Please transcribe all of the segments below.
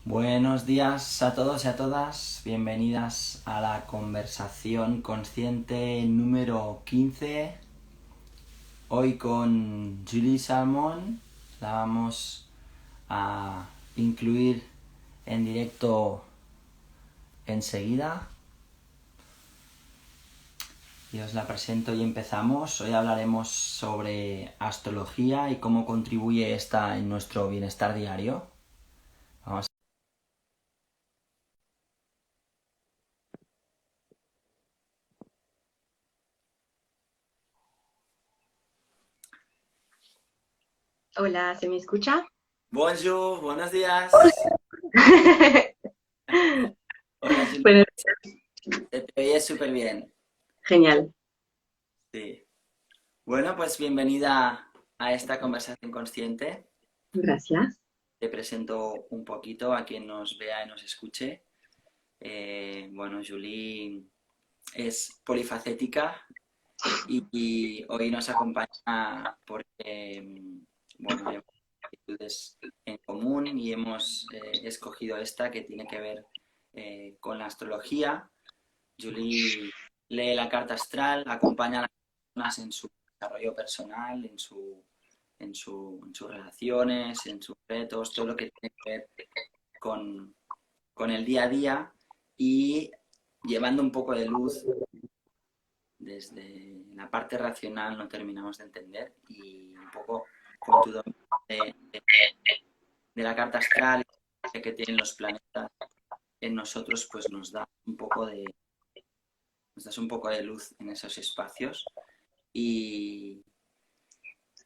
Buenos días a todos y a todas, bienvenidas a la conversación consciente número 15. Hoy con Julie Salmon la vamos a incluir en directo enseguida y os la presento y empezamos. Hoy hablaremos sobre astrología y cómo contribuye esta en nuestro bienestar diario. Vamos. Hola, ¿se me escucha? Bonjour, buenos días. Hola Julie, Bueno, te oyes súper bien. genial, Sí. Bueno, pues bienvenida a esta conversación consciente. gracias. Te presento un poquito a quien nos vea y nos escuche. Bueno, Julie es polifacética y hoy nos acompaña porque, bueno, hay actitudes en común y hemos escogido esta que tiene que ver con la astrología. Julie lee la carta astral, acompaña a las personas en su desarrollo personal, en sus relaciones, en sus retos, todo lo que tiene que ver con, con el día a día y llevando un poco de luz desde la parte racional no terminamos de entender y un poco con tu dominio de la carta astral que tienen los planetas en nosotros, pues nos das un poco de luz en esos espacios. Y,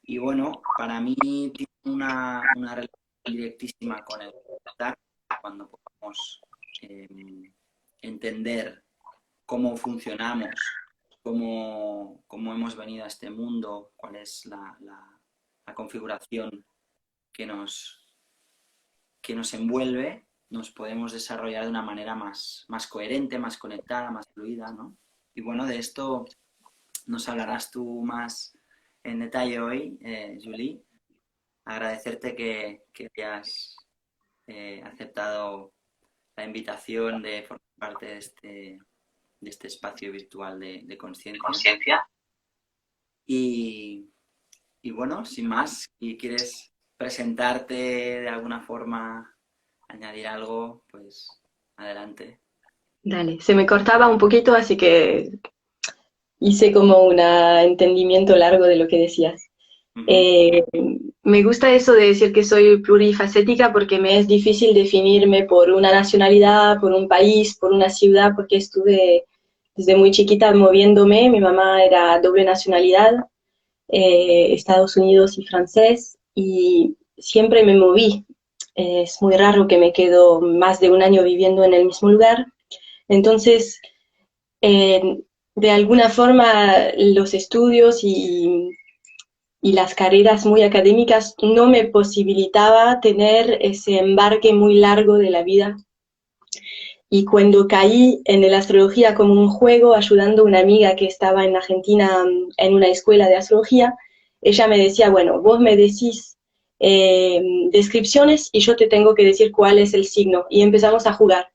y bueno, para mí tiene una relación directísima con el estar cuando podamos eh, entender cómo funcionamos, cómo hemos venido a este mundo, cuál es la configuración que que nos envuelve, nos podemos desarrollar de una manera más coherente, más conectada, más fluida, ¿no? Y bueno, de esto nos hablarás tú más en detalle hoy, Julie. Agradecerte que hayas aceptado la invitación de formar parte de este espacio virtual de conciencia. Y, y bueno, sin más, si quieres presentarte de alguna forma, añadir algo, pues adelante. Dale, se me cortaba un poquito, así que hice como un entendimiento largo de lo que decías. Ujú. Eh, Me gusta eso de decir que soy plurifacética porque me es difícil definirme por una nacionalidad, por un país, por una ciudad, porque estuve desde muy chiquita moviéndome. Mi mamá era doble nacionalidad, Estados Unidos y francés, y siempre me moví. Es muy raro que me quedo más de un año viviendo en el mismo lugar. Entonces, eh, de alguna forma, los estudios y las carreras muy académicas no me posibilitaba tener ese embarque muy largo de la vida. Y cuando caí en la astrología como un juego, ayudando a una amiga que estaba en Argentina en una escuela de astrología, ella me decía, bueno, vos me decís descripciones y yo te tengo que decir cuál es el signo. Y empezamos a jugar.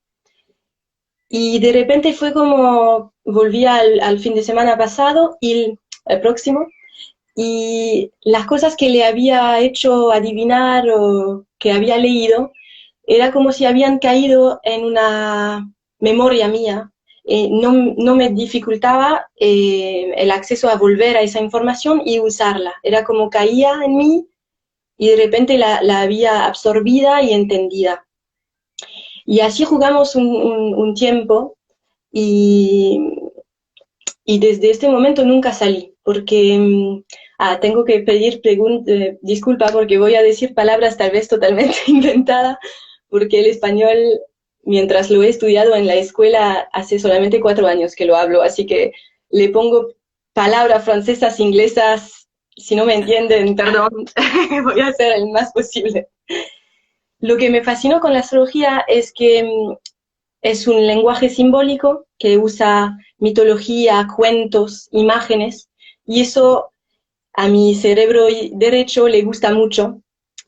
Y de repente fue como, volví al fin de semana pasado y el próximo, y las cosas que le había hecho adivinar o que había leído, era como si habían caído en una memoria mía. No me dificultaba el acceso a volver a esa información y usarla. Era como caía en mí y de repente la había absorbida y entendida. Y así jugamos un tiempo y, y desde este momento nunca salí, porque tengo que pedir disculpa porque voy a decir palabras tal vez totalmente inventadas, porque el español, mientras lo he estudiado en la escuela, hace solamente 4 años que lo hablo, así que le pongo palabras francesas, inglesas, si no me entienden, perdón, voy a hacer el más posible. Lo que me fascinó con la astrología es que es un lenguaje simbólico que usa mitología, cuentos, imágenes, y eso a mi cerebro derecho le gusta mucho.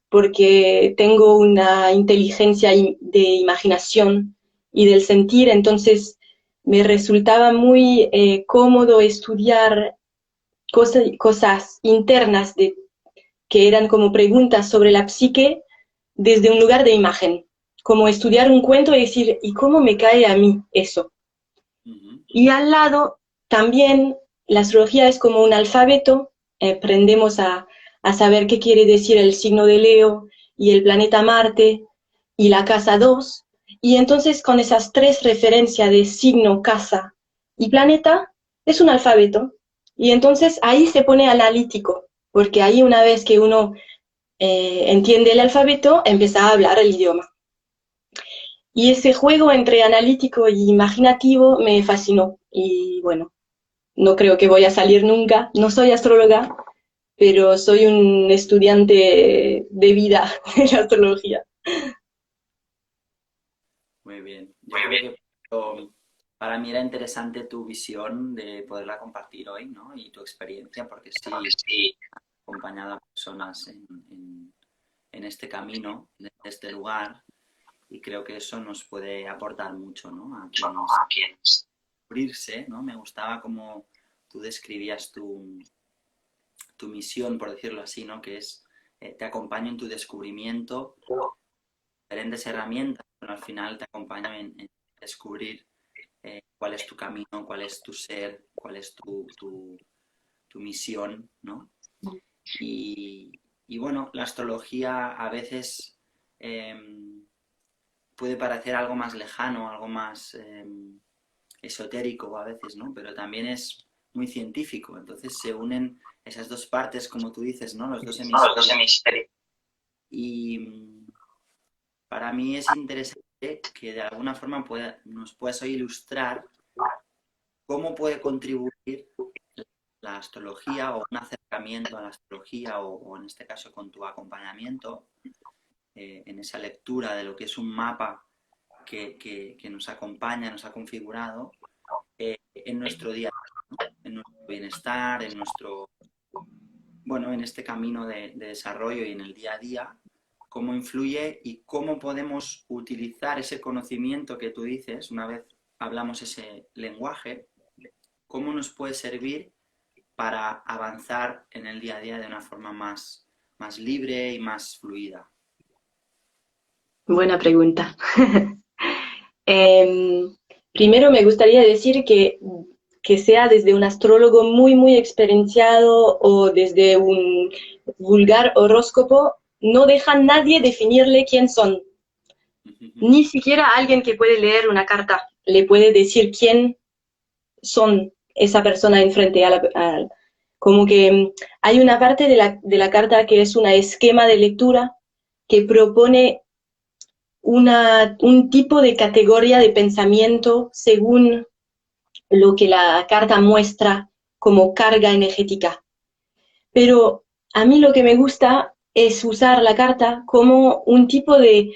porque tengo una inteligencia de imaginación y del sentir, entonces me resultaba muy cómodo estudiar cosas internas que eran como preguntas sobre la psique desde un lugar de imagen, como estudiar un cuento y decir, ¿y cómo me cae a mí eso? Y al lado también la astrología es como un alfabeto, aprendemos a saber qué quiere decir el signo de Leo y el planeta Marte y la casa 2, y entonces con esas tres referencias de signo, casa y planeta, es un alfabeto, y entonces ahí se pone analítico, porque ahí una vez que uno entiende el alfabeto, empieza a hablar el idioma. Y ese juego entre analítico y imaginativo me fascinó. Y bueno, no creo que voy a salir nunca. No soy astróloga, pero soy un estudiante de vida de la astrología. Muy bien. Yo creo que para mí era interesante tu visión de poderla compartir hoy, ¿no? Y tu experiencia, porque sí, acompañado a personas en este camino, en este lugar, y creo que eso nos puede aportar mucho, ¿no? A quienes descubrirse, ¿no? Me gustaba cómo tú describías tu misión, por decirlo así, ¿no? Que es, te acompaño en tu descubrimiento, diferentes herramientas, pero al final te acompaño en descubrir cuál es tu camino, cuál es tu ser, cuál es tu misión, ¿no? Y bueno, la astrología a veces puede parecer algo más lejano, algo más esotérico a veces, ¿no? Pero también es muy científico. Entonces se unen esas dos partes, como tú dices, ¿no? Los dos hemisferios. Y para mí es interesante que de alguna forma nos puedas hoy ilustrar cómo puede contribuir la astrología o un acercamiento a la astrología o en este caso con tu acompañamiento en esa lectura de lo que es un mapa que nos acompaña, nos ha configurado en nuestro día, ¿no? En nuestro bienestar, en nuestro, bueno, en este camino de desarrollo y en el día a día, cómo influye y cómo podemos utilizar ese conocimiento que tú dices, una vez hablamos ese lenguaje, cómo nos puede servir para avanzar en el día a día de una forma más libre y más fluida. Buena pregunta. Primero me gustaría decir que sea desde un astrólogo muy, muy experienciado o desde un vulgar horóscopo, no deja a nadie definirle quién son. Ni siquiera alguien que puede leer una carta le puede decir quién son esa persona enfrente como que hay una parte de la carta que es un esquema de lectura que propone un tipo de categoría de pensamiento según lo que la carta muestra como carga energética. Pero a mí lo que me gusta es usar la carta como un tipo de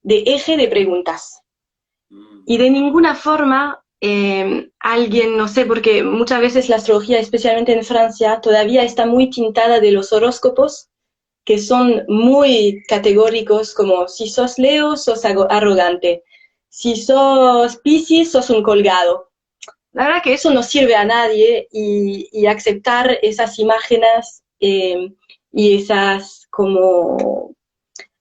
eje de preguntas. Y de ninguna forma alguien, no sé, porque muchas veces la astrología, especialmente en Francia, todavía está muy tintada de los horóscopos, que son muy categóricos, como si sos Leo, sos arrogante, si sos Piscis, sos un colgado. La verdad que eso no sirve a nadie y aceptar esas imágenes y esas como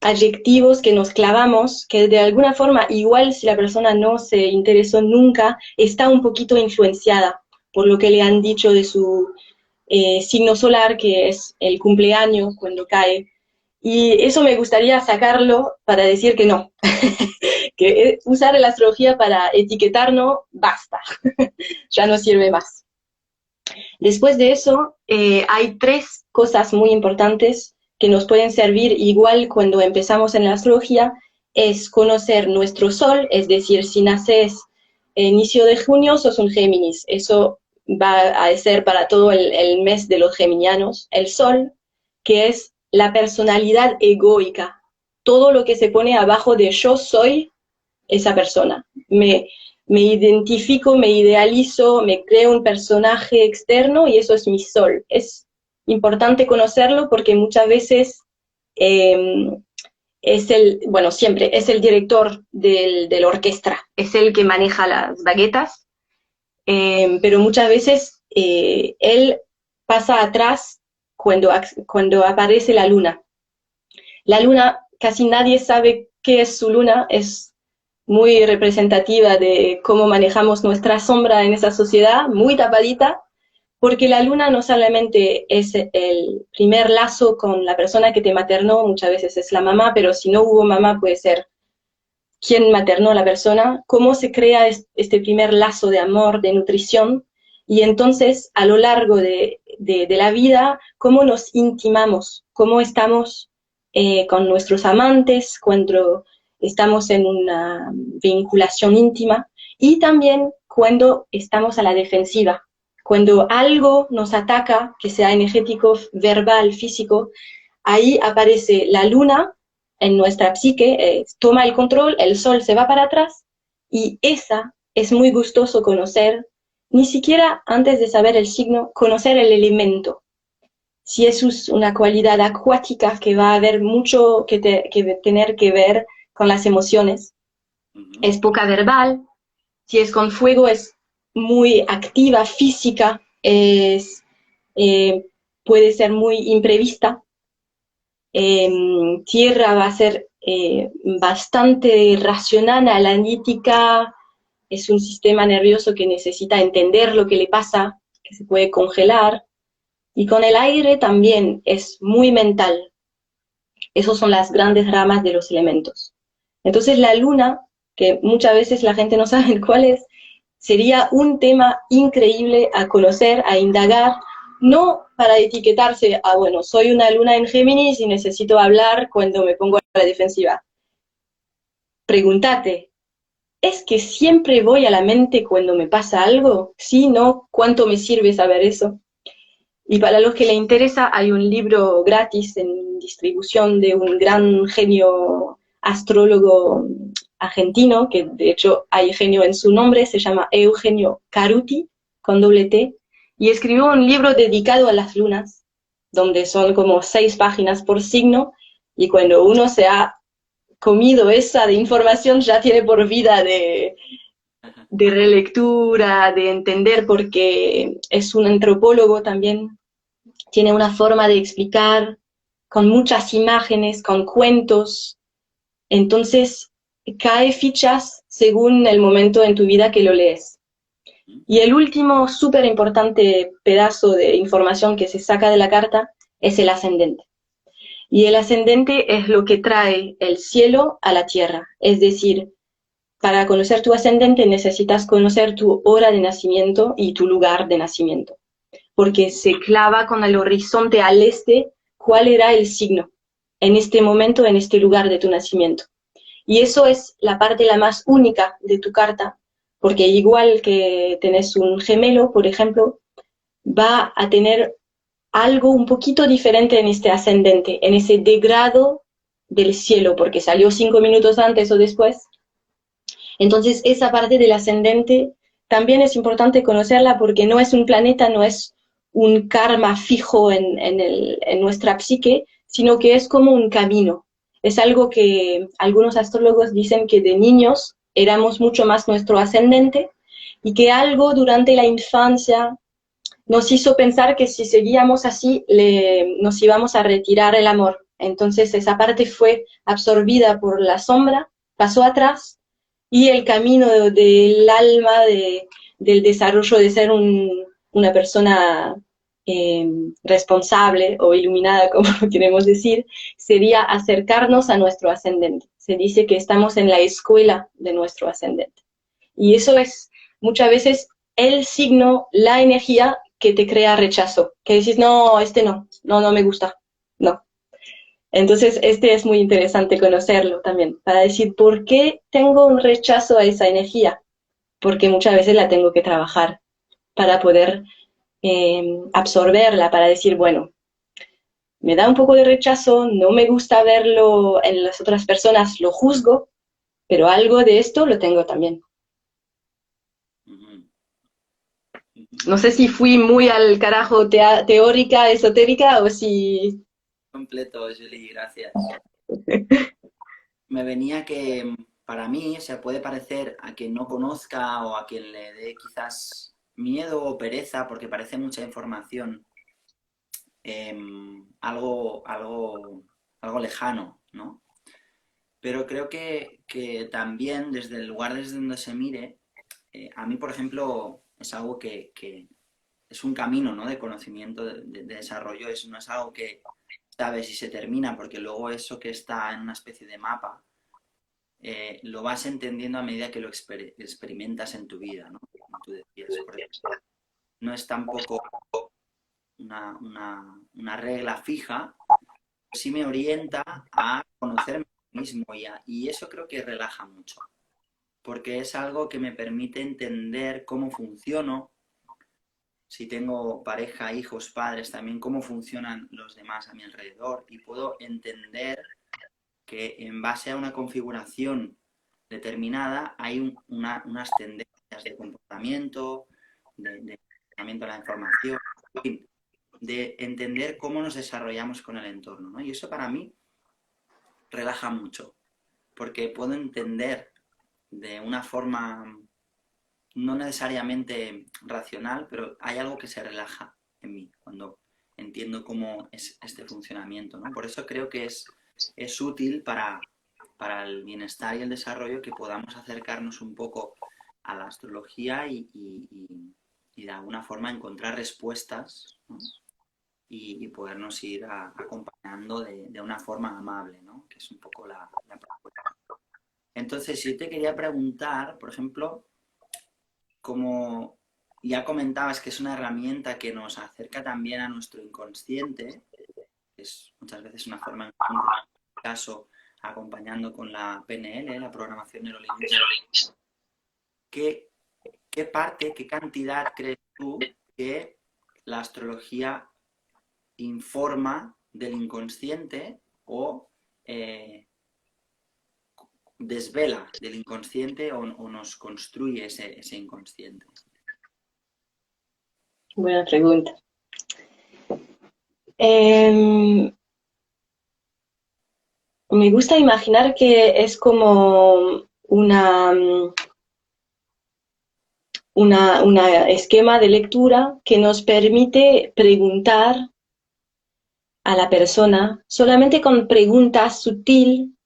adjetivos que nos clavamos, que de alguna forma, igual si la persona no se interesó nunca, está un poquito influenciada por lo que le han dicho de su signo solar, que es el cumpleaños cuando cae. Y eso me gustaría sacarlo para decir que no, que usar la astrología para etiquetarnos, basta, ya no sirve más. Después de eso, hay tres cosas muy importantes que nos pueden servir igual cuando empezamos en la astrología, es conocer nuestro sol, es decir, si naces inicio de junio, sos un Géminis, eso va a ser para todo el mes de los geminianos, el sol, que es la personalidad egoica, todo lo que se pone abajo de yo soy esa persona. Me identifico, me idealizo, me creo un personaje externo y eso es mi sol. Es importante conocerlo porque muchas veces bueno, siempre es el director de la orquesta, es el que maneja las baguetas, pero muchas veces él pasa atrás cuando aparece la luna. La luna, casi nadie sabe qué es su luna, es muy representativa de cómo manejamos nuestra sombra en esa sociedad, muy tapadita, porque la luna no solamente es el primer lazo con la persona que te maternó, muchas veces es la mamá, pero si no hubo mamá puede ser quien maternó a la persona, cómo se crea este primer lazo de amor, de nutrición, y entonces a lo largo de la vida, cómo nos intimamos, cómo estamos con nuestros amantes, cuando estamos en una vinculación íntima, y también cuando estamos a la defensiva, cuando algo nos ataca, que sea energético, verbal, físico, ahí aparece la luna en nuestra psique, toma el control, el sol se va para atrás, y esa es muy gustoso conocer, ni siquiera antes de saber el signo, conocer el elemento. Si es una cualidad acuática que va a haber mucho que tener que ver con las emociones, es poca verbal. Si es con fuego es muy activa, física, puede ser muy imprevista. Tierra va a ser bastante racional, analítica, es un sistema nervioso que necesita entender lo que le pasa, que se puede congelar, y con el aire también es muy mental. Esas son las grandes ramas de los elementos. Entonces la luna, que muchas veces la gente no sabe cuál es, sería un tema increíble a conocer, a indagar, no para etiquetarse a, bueno, soy una luna en Géminis y necesito hablar cuando me pongo a la defensiva. Pregúntate, ¿es que siempre voy a la mente cuando me pasa algo? Sí, no, ¿cuánto me sirve saber eso? Y para los que le interesa, hay un libro gratis en distribución de un gran genio astrólogo argentino, que de hecho hay genio en su nombre, se llama Eugenio Caruti, con doble T, y escribió un libro dedicado a las lunas, donde son como 6 páginas por signo, y cuando uno se ha comido esa de información ya tiene por vida de relectura, de entender, porque es un antropólogo también, tiene una forma de explicar con muchas imágenes, con cuentos, entonces cae fichas según el momento en tu vida que lo lees. Y el último súper importante pedazo de información que se saca de la carta es el ascendente. Y el ascendente es lo que trae el cielo a la tierra, es decir, para conocer tu ascendente necesitas conocer tu hora de nacimiento y tu lugar de nacimiento, porque se clava con el horizonte al este cuál era el signo en este momento, en este lugar de tu nacimiento. Y eso es la parte la más única de tu carta, porque igual que tenés un gemelo, por ejemplo, va a tener algo un poquito diferente en este ascendente, en ese degrado del cielo, porque salió 5 minutos antes o después. Entonces, esa parte del ascendente también es importante conocerla porque no es un planeta, no es un karma fijo en nuestra psique, sino que es como un camino. Es algo que algunos astrólogos dicen que de niños éramos mucho más nuestro ascendente y que algo durante la infancia nos hizo pensar que si seguíamos así nos íbamos a retirar el amor. Entonces esa parte fue absorbida por la sombra, pasó atrás, y el camino del alma, del desarrollo de ser una persona responsable o iluminada, como queremos decir, sería acercarnos a nuestro ascendente. Se dice que estamos en la escuela de nuestro ascendente. Y eso es muchas veces el signo, la energía que te crea rechazo, que dices, no, no me gusta, no. Entonces, es muy interesante conocerlo también, para decir, ¿por qué tengo un rechazo a esa energía? Porque muchas veces la tengo que trabajar para poder absorberla, para decir, bueno, me da un poco de rechazo, no me gusta verlo en las otras personas, lo juzgo, pero algo de esto lo tengo también. No sé si fui muy al carajo teórica, esotérica o si... Completo, Julie, gracias. Me venía que para mí se puede parecer a quien no conozca o a quien le dé quizás miedo o pereza porque parece mucha información, algo lejano, ¿no? Pero creo que también desde el lugar desde donde se mire, a mí, por ejemplo, es algo que es un camino, ¿no? De conocimiento, de desarrollo, no es algo que sabes y se termina, porque luego eso que está en una especie de mapa, lo vas entendiendo a medida que lo experimentas en tu vida, ¿no? Como tú decías, por ejemplo, no es tampoco una regla fija, sí me orienta a conocerme a mí mismo y eso creo que relaja mucho, porque es algo que me permite entender cómo funciono, si tengo pareja, hijos, padres, también cómo funcionan los demás a mi alrededor y puedo entender que en base a una configuración determinada hay unas tendencias de comportamiento, de comportamiento de la información, en fin, de entender cómo nos desarrollamos con el entorno, ¿no? Y eso para mí relaja mucho, porque puedo entender de una forma no necesariamente racional, pero hay algo que se relaja en mí cuando entiendo cómo es este funcionamiento, ¿no? Por eso creo que es útil para el bienestar y el desarrollo que podamos acercarnos un poco a la astrología y de alguna forma encontrar respuestas, ¿no? Y podernos ir acompañando de una forma amable, ¿no? Que es un poco la propuesta. Entonces, yo te quería preguntar, por ejemplo, como ya comentabas que es una herramienta que nos acerca también a nuestro inconsciente, que es muchas veces una forma, en este caso, acompañando con la PNL, la programación neurolingüística, ¿qué, qué parte, qué cantidad crees tú que la astrología informa del inconsciente o eh, desvela del inconsciente o nos construye ese inconsciente? Buena pregunta. Em, Me gusta imaginar que es como una esquema de lectura que nos permite preguntar a la persona solamente con preguntas sutil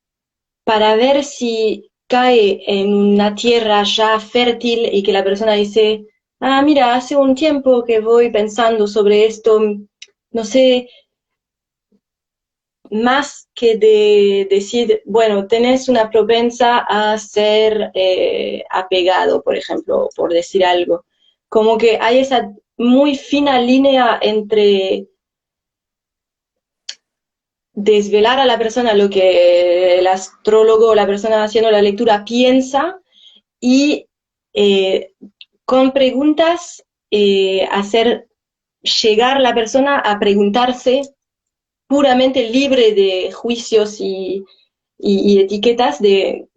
para ver si cae en una tierra ya fértil y que la persona dice, ah, mira, hace un tiempo que voy pensando sobre esto, no sé, más que de decir, bueno, tenés una propensa a ser apegado, por ejemplo, por decir algo. Como que hay esa muy fina línea entre desvelar a la persona lo que el astrólogo o la persona haciendo la lectura piensa y eh, con preguntas hacer llegar la persona a preguntarse puramente libre de juicios y etiquetas de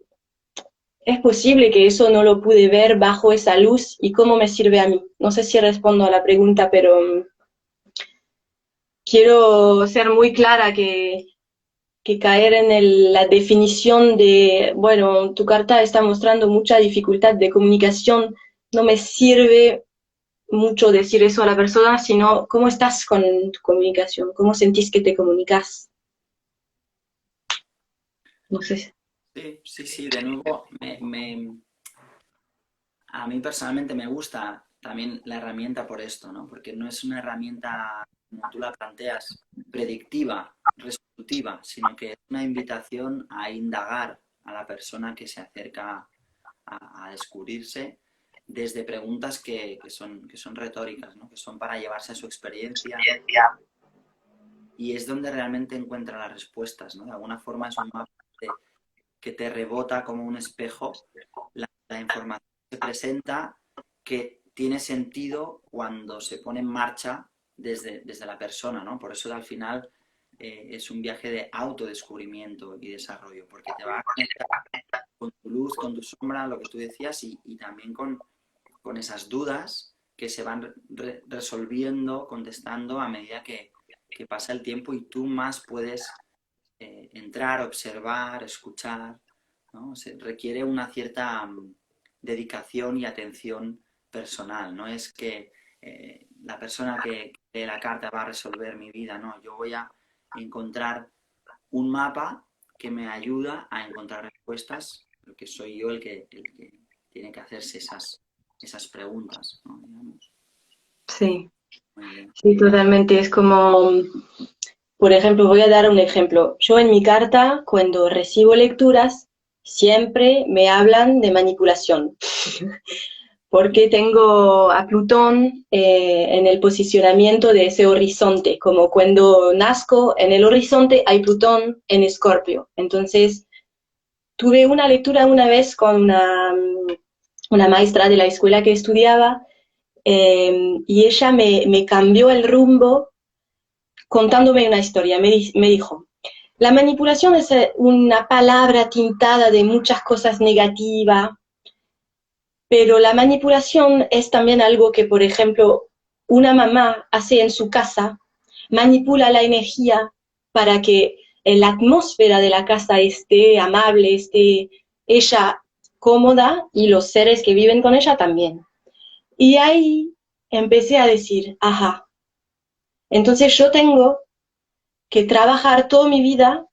es posible que eso no lo pude ver bajo esa luz y cómo me sirve a mí. No sé si respondo a la pregunta, pero quiero ser muy clara que caer en la definición de, bueno, tu carta está mostrando mucha dificultad de comunicación, no me sirve mucho decir eso a la persona, sino cómo estás con tu comunicación, cómo sentís que te comunicas. No sé. Sí, sí, sí, de nuevo, a mí personalmente me gusta también la herramienta por esto, ¿no? Porque no es una herramienta, como tú la planteas, predictiva, resolutiva, sino que es una invitación a indagar a la persona que se acerca a descubrirse desde preguntas que son retóricas, ¿no? Que son para llevarse a su experiencia y es donde realmente encuentra las respuestas, ¿no? De alguna forma es un mapa que te rebota como un espejo la información que se presenta que tiene sentido cuando se pone en marcha desde la persona, ¿no? Por eso al final es un viaje de autodescubrimiento y desarrollo, porque te va a conectar con tu luz, con tu sombra, lo que tú decías, y también con esas dudas que se van resolviendo, contestando a medida que pasa el tiempo y tú más puedes entrar, observar, escuchar, ¿no? Se requiere una cierta dedicación y atención personal. No es que la persona que lee la carta va a resolver mi vida, no. Yo voy a encontrar un mapa que me ayuda a encontrar respuestas, porque soy yo el que tiene que hacerse esas preguntas, ¿no? Digamos. Sí, Muy bien. sí, totalmente. Es como, por ejemplo, voy a dar un ejemplo. Yo en mi carta, cuando recibo lecturas, siempre me hablan de manipulación, porque tengo a Plutón en el posicionamiento de ese horizonte, como cuando nazco en el horizonte hay Plutón en Escorpio. Entonces, tuve una lectura una vez con una maestra de la escuela que estudiaba y ella me cambió el rumbo contándome una historia. Me dijo, la manipulación es una palabra tintada de muchas cosas negativas, pero la manipulación es también algo que, por ejemplo, una mamá hace en su casa, manipula la energía para que la atmósfera de la casa esté amable, esté ella cómoda y los seres que viven con ella también. Y ahí empecé a decir, ajá, entonces yo tengo que trabajar toda mi vida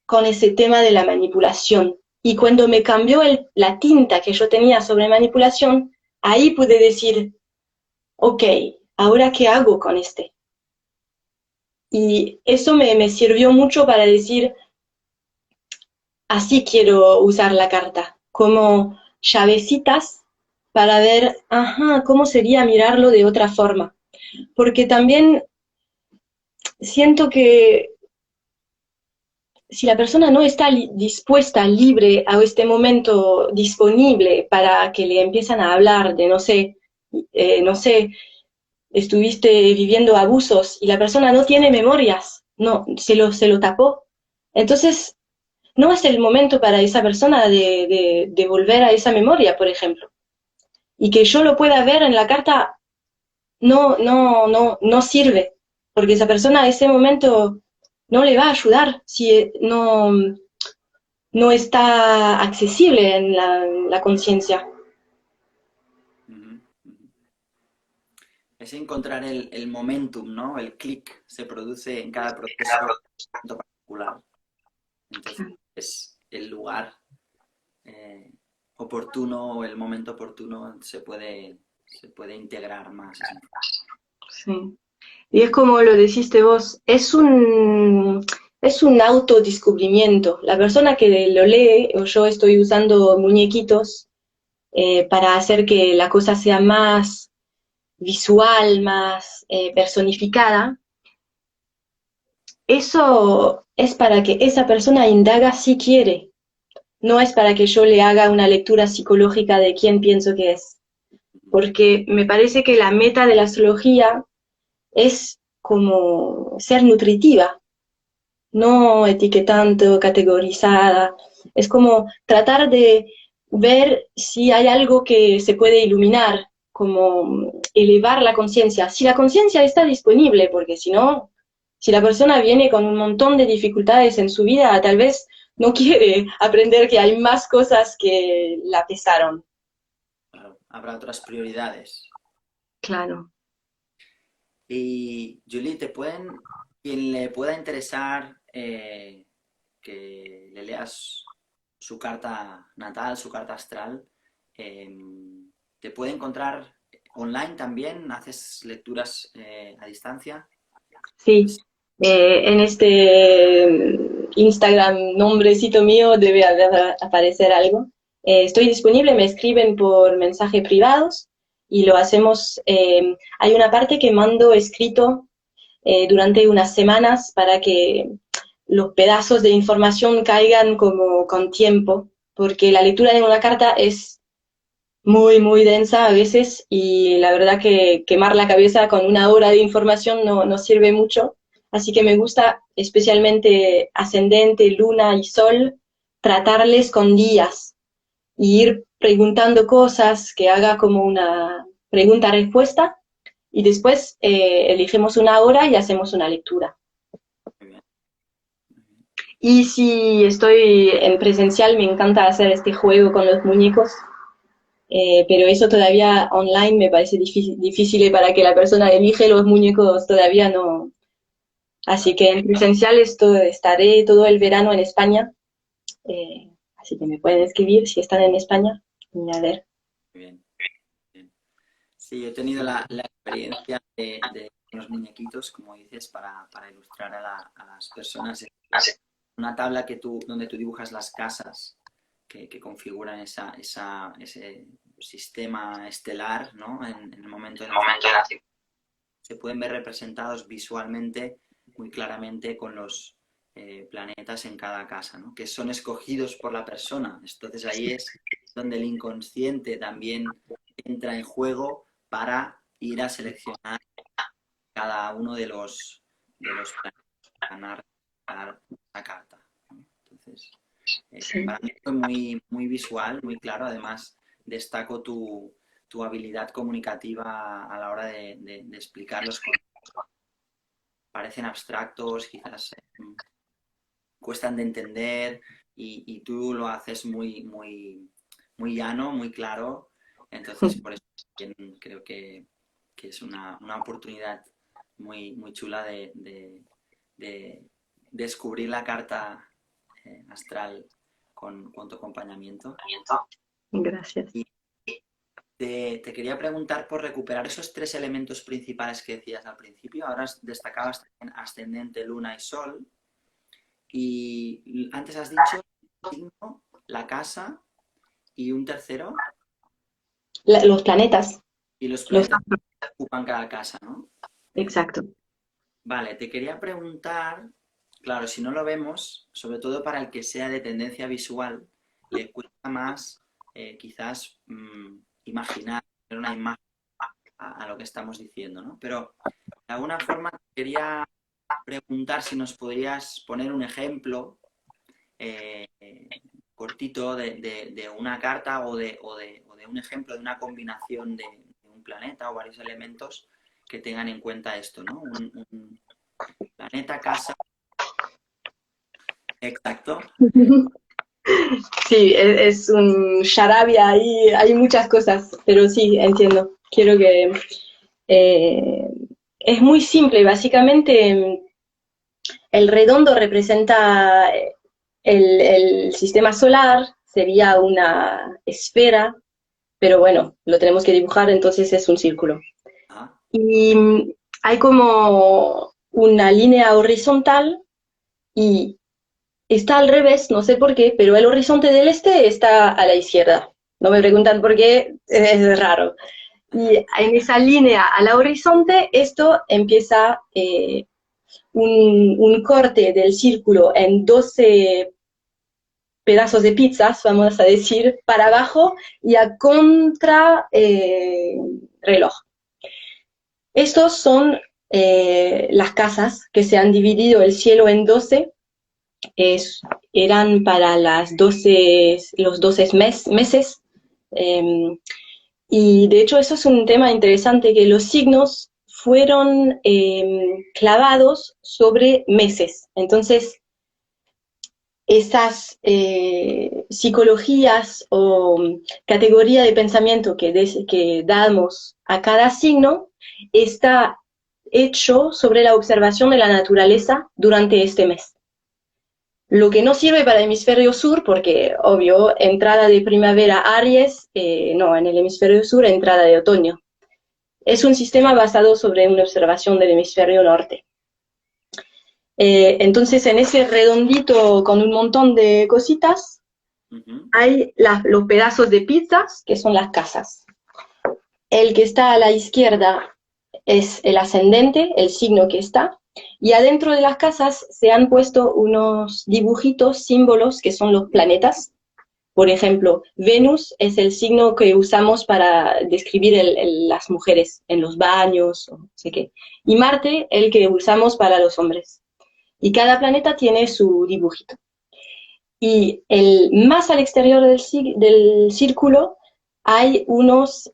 con ese tema de la manipulación. Y cuando me cambió la tinta que yo tenía sobre manipulación, ahí pude decir, ok, ¿ahora qué hago con este? Y eso me sirvió mucho para decir, así quiero usar la carta, como llavecitas para ver, ajá, cómo sería mirarlo de otra forma. Porque también siento que si la persona no está dispuesta, libre a este momento disponible para que le empiezan a hablar de, no sé, estuviste viviendo abusos y la persona no tiene memorias, no, se lo tapó. Entonces, no es el momento para esa persona de volver a esa memoria, por ejemplo. Y que yo lo pueda ver en la carta no sirve, porque esa persona a ese momento no le va a ayudar si no está accesible en la conciencia. Ujú, ujú. Es encontrar el momentum, ¿no? El clic se produce en cada proceso particular. Entonces, es el lugar eh, oportuno o el momento oportuno se puede integrar más esa información. Sí. Y es como lo dijiste vos, es un autodescubrimiento. La persona que lo lee, o yo estoy usando muñequitos para hacer que la cosa sea más visual, más personificada, eso es para que esa persona indaga si quiere, no es para que yo le haga una lectura psicológica de quién pienso que es. Porque me parece que la meta de la astrología es como ser nutritiva, no etiquetando, categorizada. Es como tratar de ver si hay algo que se puede iluminar, como elevar la conciencia. Si la conciencia está disponible, porque si no, si la persona viene con un montón de dificultades en su vida, tal vez no quiere aprender que hay más cosas que la pesaron. Claro, habrá otras prioridades. Claro. Y Julie, quien le pueda interesar que le leas su carta natal, su carta astral, eh, te puede encontrar online también, haces lecturas a distancia. Sí, en este Instagram nombrecito mío debe aparecer algo. Estoy disponible, me escriben por mensaje privados y lo hacemos. Hay una parte que mando escrito durante unas semanas para que los pedazos de información caigan como con tiempo, porque la lectura de una carta es muy, muy densa a veces y la verdad que quemar la cabeza con una hora de información no sirve mucho. Así que me gusta especialmente ascendente, luna y sol, tratarles con días y ir preguntando cosas que haga como pregunta-respuesta, y después elegimos una hora y hacemos una lectura. Muy bien. Y si estoy en presencial, me encanta hacer este juego con los muñecos, pero eso todavía online me parece difícil para que la persona elige los muñecos, todavía no. Así que en presencial estaré todo el verano en España, así que me pueden escribir si están en España y a ver. Muy bien. Bien. Sí, he tenido la experiencia de los muñequitos, como dices, para ilustrar a las personas. Una tabla donde tú dibujas las casas que configuran ese sistema estelar, ¿no? En el momento de nacimiento. Se pueden ver representados visualmente muy claramente con los planetas en cada casa, ¿no? Que son escogidos por la persona. Entonces ahí es donde el inconsciente también entra en juego para ir a seleccionar cada uno de los planetas para ganar una carta, ¿no? Entonces, Sí. para mí fue muy, muy visual, muy claro. Además, destaco tu habilidad comunicativa a la hora de explicar los conceptos. Parecen abstractos, quizás cuestan de entender y tú lo haces muy, muy, muy llano, muy claro. Entonces, por eso también creo que es una oportunidad muy, muy chula de descubrir la carta astral con tu acompañamiento. Gracias. Y te quería preguntar por recuperar esos tres elementos principales que decías al principio. Ahora destacabas también ascendente, luna y sol. Y antes has dicho el signo, la casa y un tercero. Los planetas. Y los Los... planetas que ocupan cada casa, ¿no? Exacto. Vale, te quería preguntar, claro, si no lo vemos, sobre todo para el que sea de tendencia visual, le cuesta más quizás imaginar, tener una imagen a lo que estamos diciendo, ¿no? Pero de alguna forma quería preguntar si nos podrías poner un ejemplo eh, cortito de una carta o de un ejemplo de una combinación de un planeta o varios elementos que tengan en cuenta esto, ¿no? Un planeta, casa. Exacto. Sí, es un charabia, hay muchas cosas, pero sí, entiendo. Quiero que... eh, es muy simple, básicamente el redondo representa el sistema solar, sería una esfera, pero bueno, lo tenemos que dibujar, entonces es un círculo. Ah, Y hay como una línea horizontal y está al revés, no sé por qué, pero el horizonte del este está a la izquierda. No me preguntan por qué, es raro. Y en esa línea al horizonte, esto empieza un corte del círculo en 12 pedazos de pizzas, vamos a decir, para abajo y a contra reloj. Estos son las casas que se han dividido el cielo en 12. Es, eran para los 12 meses. Y de hecho eso es un tema interesante, que los signos fueron clavados sobre meses. Entonces, esas psicologías o categoría de pensamiento que damos a cada signo está hecho sobre la observación de la naturaleza durante este mes. Lo que no sirve para el hemisferio sur, porque, obvio, entrada de primavera Aries, no, en el hemisferio sur, entrada de otoño. Es un sistema basado sobre una observación del hemisferio norte. Entonces, en ese redondito con un montón de cositas, hay los pedazos de pizzas, que son las casas. El que está a la izquierda es el ascendente, el signo que está, y adentro de las casas se han puesto unos dibujitos, símbolos, que son los planetas. Por ejemplo, Venus es el signo que usamos para describir las mujeres en los baños, o no sé qué. Y Marte, el que usamos para los hombres. Y cada planeta tiene su dibujito. Y más al exterior del círculo hay unos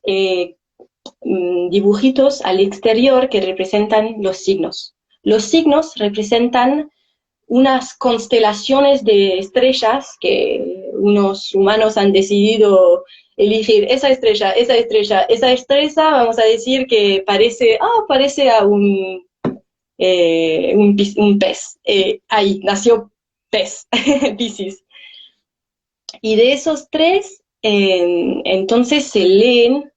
dibujitos al exterior que representan los signos. Los signos representan unas constelaciones de estrellas que unos humanos han decidido elegir esa estrella, vamos a decir que parece a un pez. Ahí nació pez, Piscis. Y de esos tres, entonces se leen,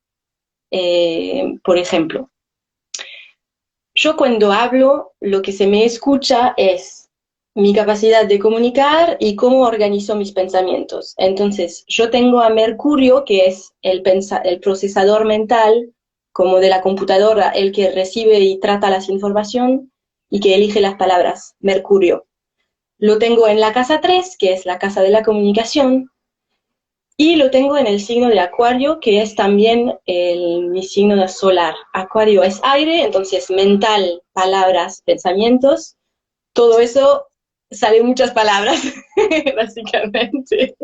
por ejemplo, yo cuando hablo, lo que se me escucha es mi capacidad de comunicar y cómo organizo mis pensamientos. Entonces, yo tengo a Mercurio, que es el procesador mental, como de la computadora, el que recibe y trata las informaciones y que elige las palabras, Mercurio. Lo tengo en la casa 3, que es la casa de la comunicación, y lo tengo en el signo de Acuario, que es también mi signo solar. Acuario es aire, entonces mental, palabras, pensamientos, todo eso salen muchas palabras, básicamente.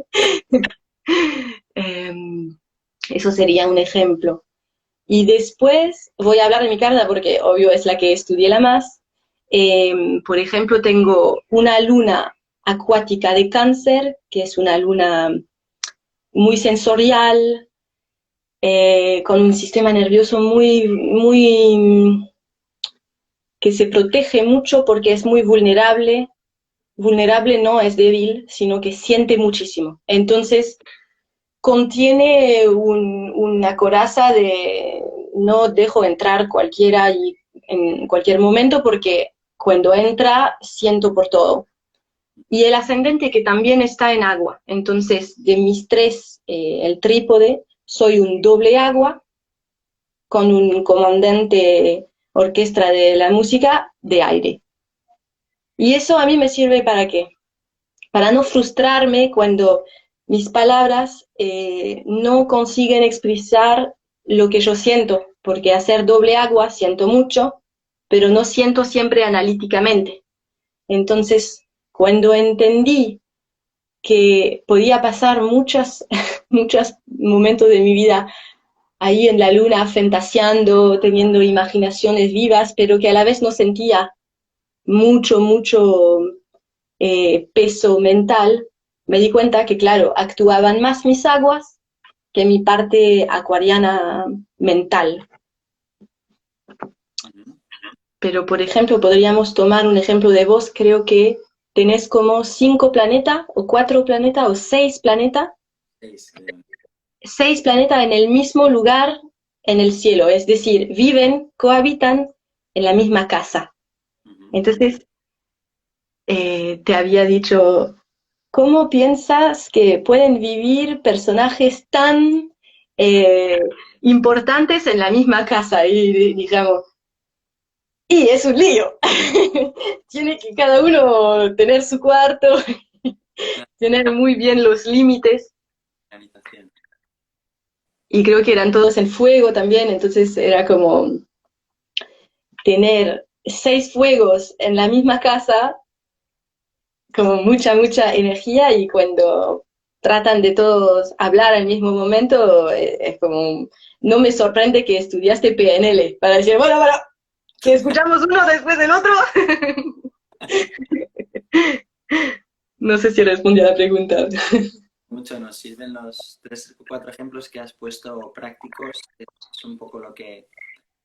Eso sería un ejemplo. Y después voy a hablar de mi carta porque obvio es la que estudié la más. Por ejemplo, tengo una luna acuática de Cáncer, que es una luna muy sensorial, con un sistema nervioso muy, que se protege mucho porque es muy vulnerable. Vulnerable no es débil, sino que siente muchísimo. Entonces, contiene una coraza de no dejo entrar cualquiera y en cualquier momento porque cuando entra siento por todo. Y el ascendente que también está en agua. Entonces, de mis tres, el trípode, soy un doble agua con un comandante orquesta de la música de aire. Y eso a mí me sirve para qué? Para no frustrarme cuando mis palabras no consiguen expresar lo que yo siento, porque hacer doble agua siento mucho, pero no siento siempre analíticamente. Entonces, cuando entendí que podía pasar muchos momentos de mi vida ahí en la luna, fantaseando, teniendo imaginaciones vivas, pero que a la vez no sentía mucho peso mental, me di cuenta que, claro, actuaban más mis aguas que mi parte acuariana mental. Pero, por ejemplo, podríamos tomar un ejemplo de vos, creo que tenés como 5 planetas, o 4 planetas, o 6 planetas, 6 planetas en el mismo lugar en el cielo, es decir, viven, cohabitan en la misma casa. Entonces, te había dicho, ¿cómo piensas que pueden vivir personajes tan eh, importantes en la misma casa? Y digamos, y es un lío. Tiene que cada uno tener su cuarto, tener muy bien los límites. Y creo que eran todos en fuego también, entonces era como tener 6 fuegos en la misma casa, como mucha energía, y cuando tratan de todos hablar al mismo momento, es como, no me sorprende que estudiaste PNL, para decir, bueno, que escuchamos uno después del otro. No sé si respondí a la pregunta. Mucho nos sirven los 3 o 4 ejemplos que has puesto prácticos. Es un poco lo que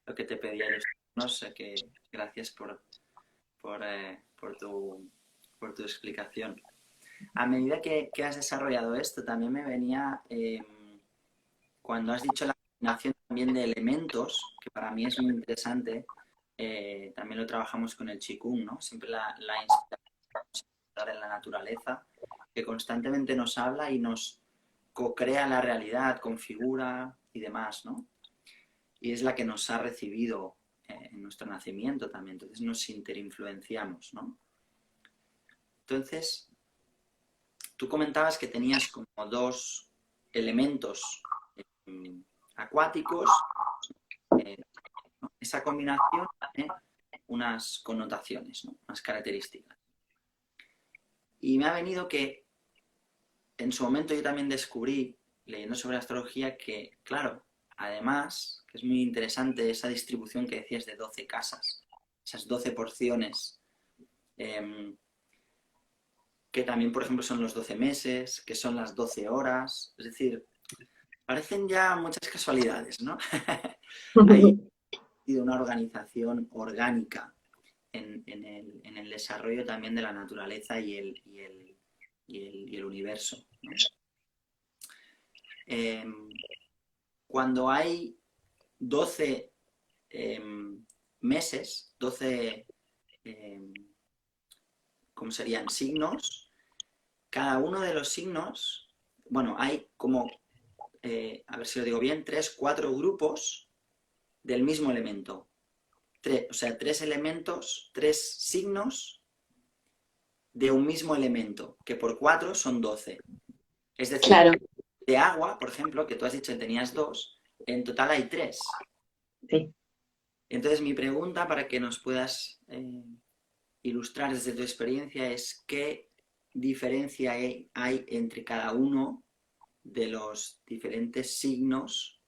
te pedía yo. No sé, que gracias por tu explicación. A medida que has desarrollado esto, también me venía, cuando has dicho la combinación también de elementos, que para mí es muy interesante, también lo trabajamos con el Qigong, ¿no? Siempre la inspiración en la naturaleza, que constantemente nos habla y nos co-crea la realidad, configura y demás, ¿no? Y es la que nos ha recibido en nuestro nacimiento también, entonces nos interinfluenciamos, ¿no? Entonces, tú comentabas que tenías como 2 elementos acuáticos, ¿no? Esa combinación tiene unas connotaciones, ¿no? Unas características. Y me ha venido que en su momento yo también descubrí, leyendo sobre astrología, que, claro, además, que es muy interesante esa distribución que decías de 12 casas, esas 12 porciones, que también, por ejemplo, son los 12 meses, que son las 12 horas, es decir, parecen ya muchas casualidades, ¿no? Hay una organización orgánica en el desarrollo también de la naturaleza y el universo, ¿no? Cuando hay 12 meses, 12, ¿cómo serían? Signos, cada uno de los signos, bueno, hay como, a ver si lo digo bien, 3, 4 grupos del mismo elemento. O sea, 3 elementos, 3 signos de un mismo elemento, que por 4 son 12. Es decir, Claro, de agua, por ejemplo, que tú has dicho que tenías 2, en total hay 3. sí. Entonces, mi pregunta para que nos puedas ilustrar desde tu experiencia es qué diferencia hay entre cada uno de los diferentes signos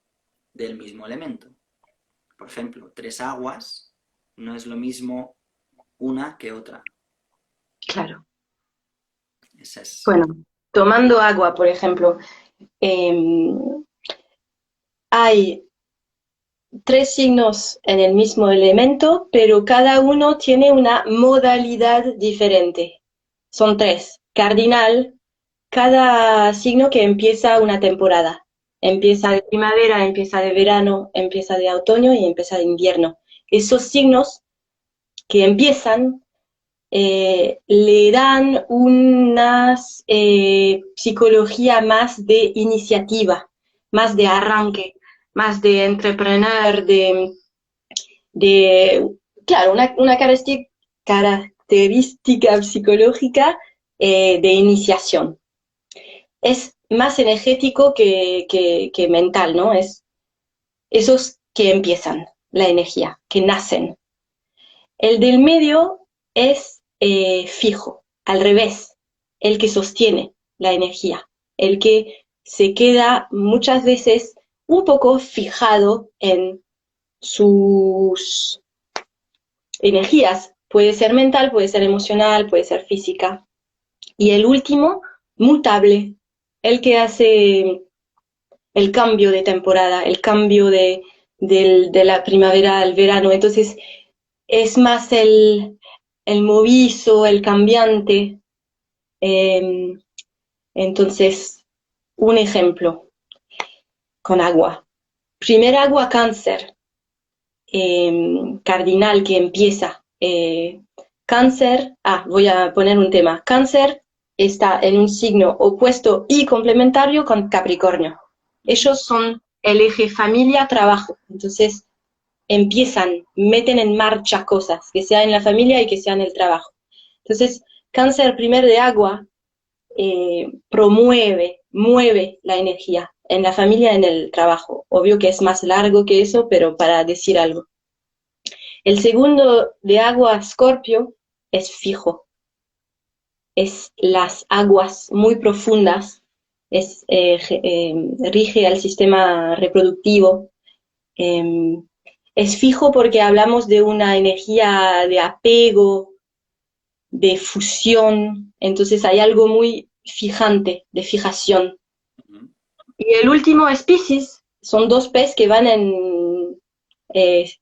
del mismo elemento. Por ejemplo, 3 aguas no es lo mismo una que otra. Claro. Esa es. Bueno, tomando agua, por ejemplo, em, hay 3 signos en el mismo elemento, pero cada uno tiene una modalidad diferente. Son 3. Cardinal, cada signo que empieza una temporada. Empieza de primavera, empieza de verano, empieza de otoño y empieza de invierno. Esos signos que empiezan le dan una psicología más de iniciativa, más de arranque, más de entrepreneur, de claro, una característica psicológica de iniciación. Es más energético que mental, ¿no? Es esos que empiezan la energía, que nacen. El del medio es fijo, al revés, el que sostiene la energía, el que se queda muchas veces un poco fijado en sus energías. Puede ser mental, puede ser emocional, puede ser física. Y el último, mutable, el que hace el cambio de temporada, el cambio de la primavera al verano. Entonces, es más el movizo, el cambiante. Eh, entonces, un ejemplo con agua. Primer agua, cáncer, cardinal que empieza. Cáncer, voy a poner un tema. Cáncer está en un signo opuesto y complementario con Capricornio. Ellos son el eje familia-trabajo. Entonces, empiezan, meten en marcha cosas, que sea en la familia y que sea en el trabajo. Entonces, cáncer primer de agua mueve la energía en la familia, en el trabajo. Obvio que es más largo que eso, pero para decir algo. El segundo de agua, Escorpio, es fijo. Es las aguas muy profundas, rige al sistema reproductivo. Eh, es fijo porque hablamos de una energía de apego, de fusión, entonces hay algo muy fijante, de fijación. Y el último es Piscis, son 2 peces que van en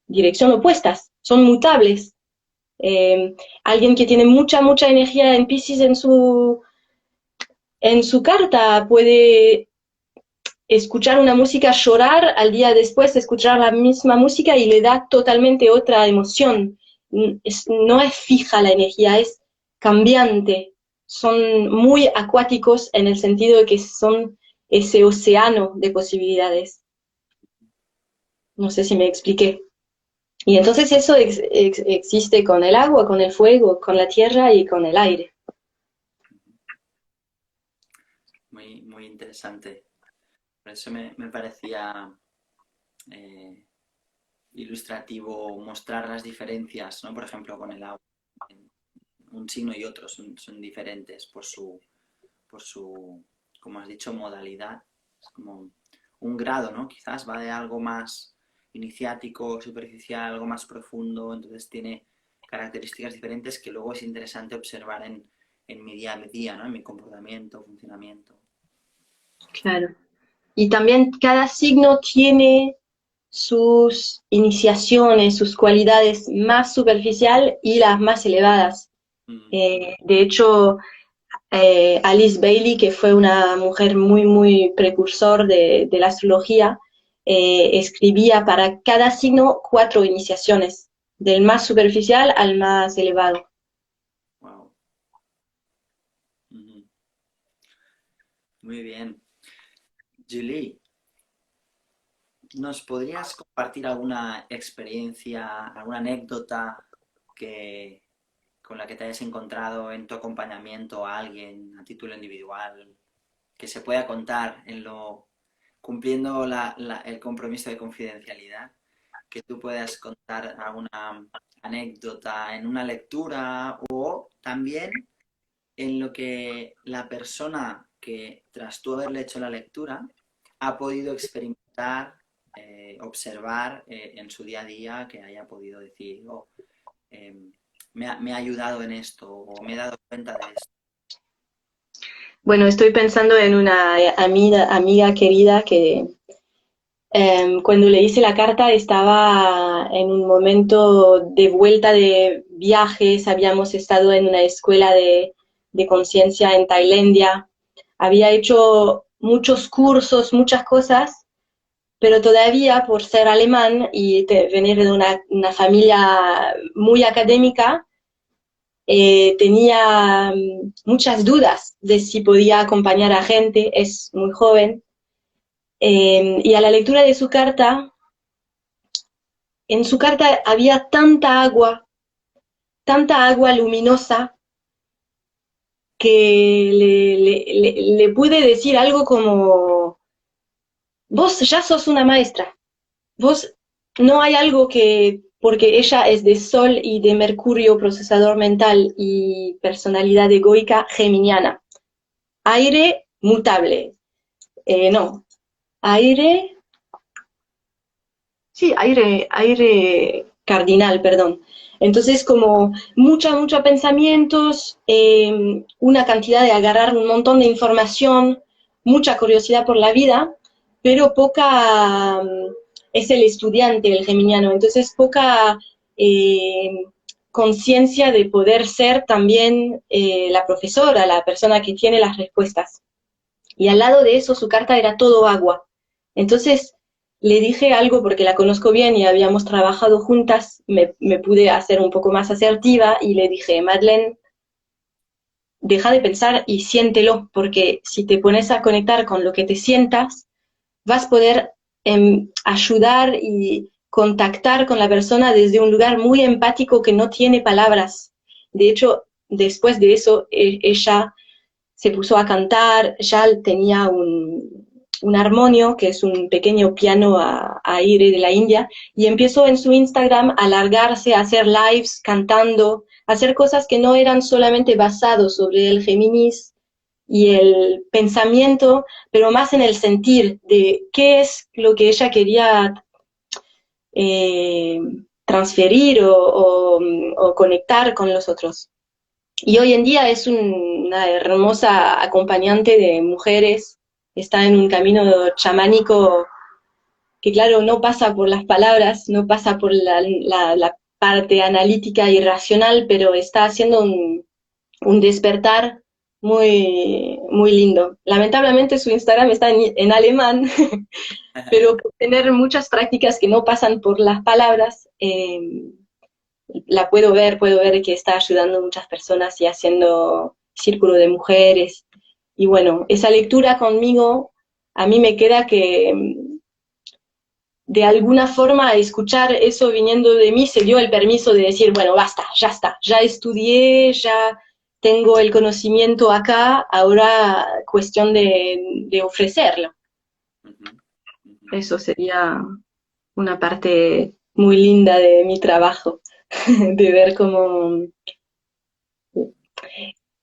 dirección opuestas, son mutables. Alguien que tiene mucha energía en Piscis en su carta puede escuchar una música, llorar, al día después escuchar la misma música y le da totalmente otra emoción. No es fija la energía, es cambiante. Son muy acuáticos en el sentido de que son ese océano de posibilidades. No sé si me expliqué. Y entonces eso existe con el agua, con el fuego, con la tierra y con el aire. Muy, muy interesante. Por eso me parecía ilustrativo mostrar las diferencias, ¿no? Por ejemplo, con el agua. Un signo y otro son diferentes por su, como has dicho, modalidad. Es como un grado, ¿no? Quizás va de algo más iniciático, superficial, algo más profundo, entonces tiene características diferentes que luego es interesante observar en mi día a día, ¿no? En mi comportamiento, funcionamiento. Claro. Y también cada signo tiene sus iniciaciones, sus cualidades más superficial y las más elevadas. Mm, De hecho, Alice Bailey, que fue una mujer muy, muy precursor de la astrología, escribía para cada signo 4 iniciaciones, del más superficial al más elevado. wow. Ujú. Muy bien. Julie, ¿nos podrías compartir alguna experiencia, alguna anécdota que, con la que te hayas encontrado en tu acompañamiento a alguien a título individual, que se pueda contar cumpliendo el compromiso de confidencialidad, que tú puedas contar alguna anécdota en una lectura o también en lo que la persona que tras tú haberle hecho la lectura ha podido experimentar, observar en su día a día, que haya podido decir, oh, me ha ayudado en esto o me he dado cuenta de esto. Bueno, estoy pensando en una amiga querida que cuando le hice la carta estaba en un momento de vuelta de viajes, habíamos estado en una escuela de conciencia en Tailandia, había hecho muchos cursos, muchas cosas, pero todavía por ser alemán y venir de una familia muy académica, tenía muchas dudas de si podía acompañar a gente, es muy joven, y a la lectura de su carta, en su carta había tanta agua luminosa, que le pude decir algo como, vos ya sos una maestra, vos no hay algo que, porque ella es de Sol y de Mercurio, procesador mental y personalidad egoica geminiana. Aire mutable, no, aire, sí, aire cardinal, perdón. Entonces, como muchos pensamientos, una cantidad de agarrar un montón de información, mucha curiosidad por la vida, pero poca, es el estudiante, el geminiano, entonces poca eh, conciencia de poder ser también la profesora, la persona que tiene las respuestas. Y al lado de eso su carta era todo agua. Entonces le dije algo porque la conozco bien y habíamos trabajado juntas, me pude hacer un poco más asertiva y le dije, Madeleine, deja de pensar y siéntelo, porque si te pones a conectar con lo que te sientas, vas a poder ayudar y contactar con la persona desde un lugar muy empático que no tiene palabras. De hecho, después de eso, ella se puso a cantar, ya tenía un armonio, que es un pequeño piano a aire de la India, y empezó en su Instagram a alargarse, a hacer lives cantando, a hacer cosas que no eran solamente basados sobre el Géminis y el pensamiento, pero más en el sentir de qué es lo que ella quería eh, transferir o conectar con los otros. Y hoy en día es una hermosa acompañante de mujeres, está en un camino chamánico que claro, no pasa por las palabras, no pasa por la parte analítica y racional, pero está haciendo un despertar muy, muy lindo. Lamentablemente su Instagram está en alemán, pero por tener muchas prácticas que no pasan por las palabras, la puedo ver que está ayudando a muchas personas y haciendo círculo de mujeres. Y bueno, esa lectura conmigo, a mí me queda que de alguna forma escuchar eso viniendo de mí se dio el permiso de decir, bueno, basta, ya está, ya estudié, ya tengo el conocimiento acá, ahora cuestión de ofrecerlo. Ujú, ujú. Eso sería una parte muy linda de mi trabajo, de ver cómo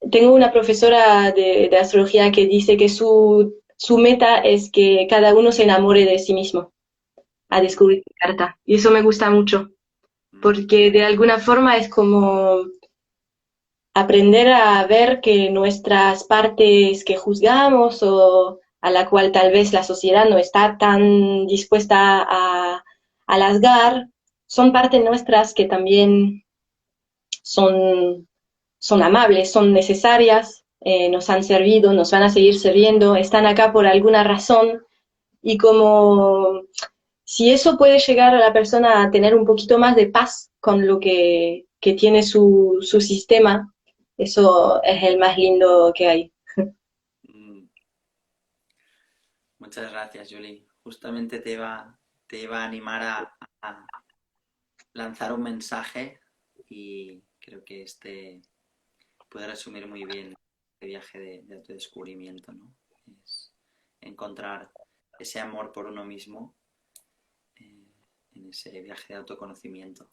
tengo una profesora de astrología que dice que su su meta es que cada uno se enamore de sí mismo, a descubrir su carta. Y eso me gusta mucho, porque de alguna forma es como aprender a ver que nuestras partes que juzgamos o a la cual tal vez la sociedad no está tan dispuesta a rasgar, son partes nuestras que también son, son amables, son necesarias, nos han servido, nos van a seguir sirviendo, están acá por alguna razón y como si eso puede llegar a la persona a tener un poquito más de paz con lo que tiene su sistema, eso es el más lindo que hay. Mm, Muchas gracias, Julie. Justamente te iba a animar a lanzar un mensaje y creo que este puede resumir muy bien el viaje de autodescubrimiento, ¿no? Es encontrar ese amor por uno mismo eh, en ese viaje de autoconocimiento.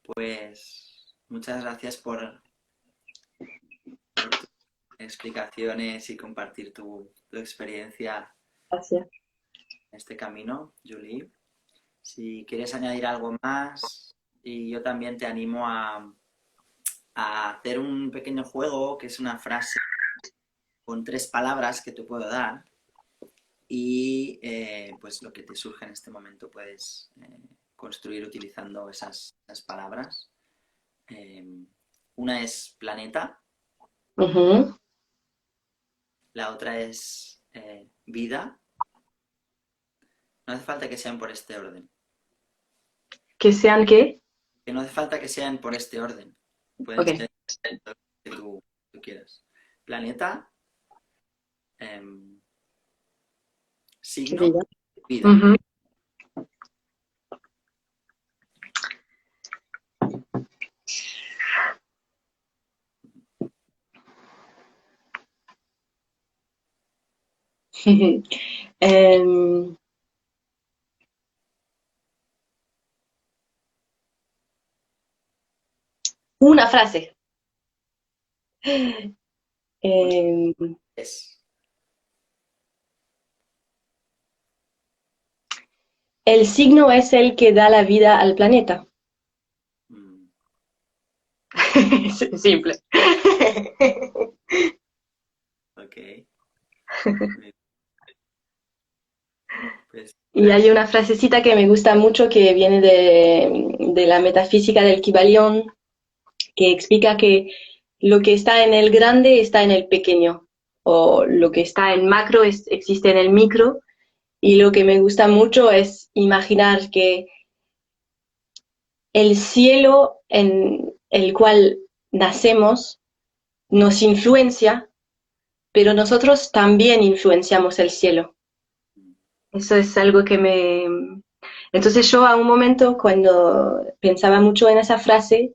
Pues muchas gracias por tus explicaciones y compartir tu experiencia Gracias. en este camino, Julie. Si quieres añadir algo más, y yo también te animo a hacer un pequeño juego que es una frase con 3 palabras que te puedo dar y pues lo que te surge en este momento puedes construir utilizando esas palabras. Una es planeta, Ujú. la otra es vida. No hace falta que sean por este orden. Que sean qué. Que no hace falta que sean por este orden. Pueden Ok. ser lo que tú quieras. Planeta, em, signo, Vida. vida. Ujú. Em, una frase. Una Em, es. el signo es el que da la vida al planeta. mm, Simple. ok. Pues Y hay una frasecita que me gusta mucho que viene de la metafísica del Kybalión, que explica que lo que está en el grande está en el pequeño, o lo que está en macro existe en el micro, y lo que me gusta mucho es imaginar que el cielo en el cual nacemos nos influencia, pero nosotros también influenciamos el cielo. Eso es algo que me... Entonces yo a un momento cuando pensaba mucho en esa frase,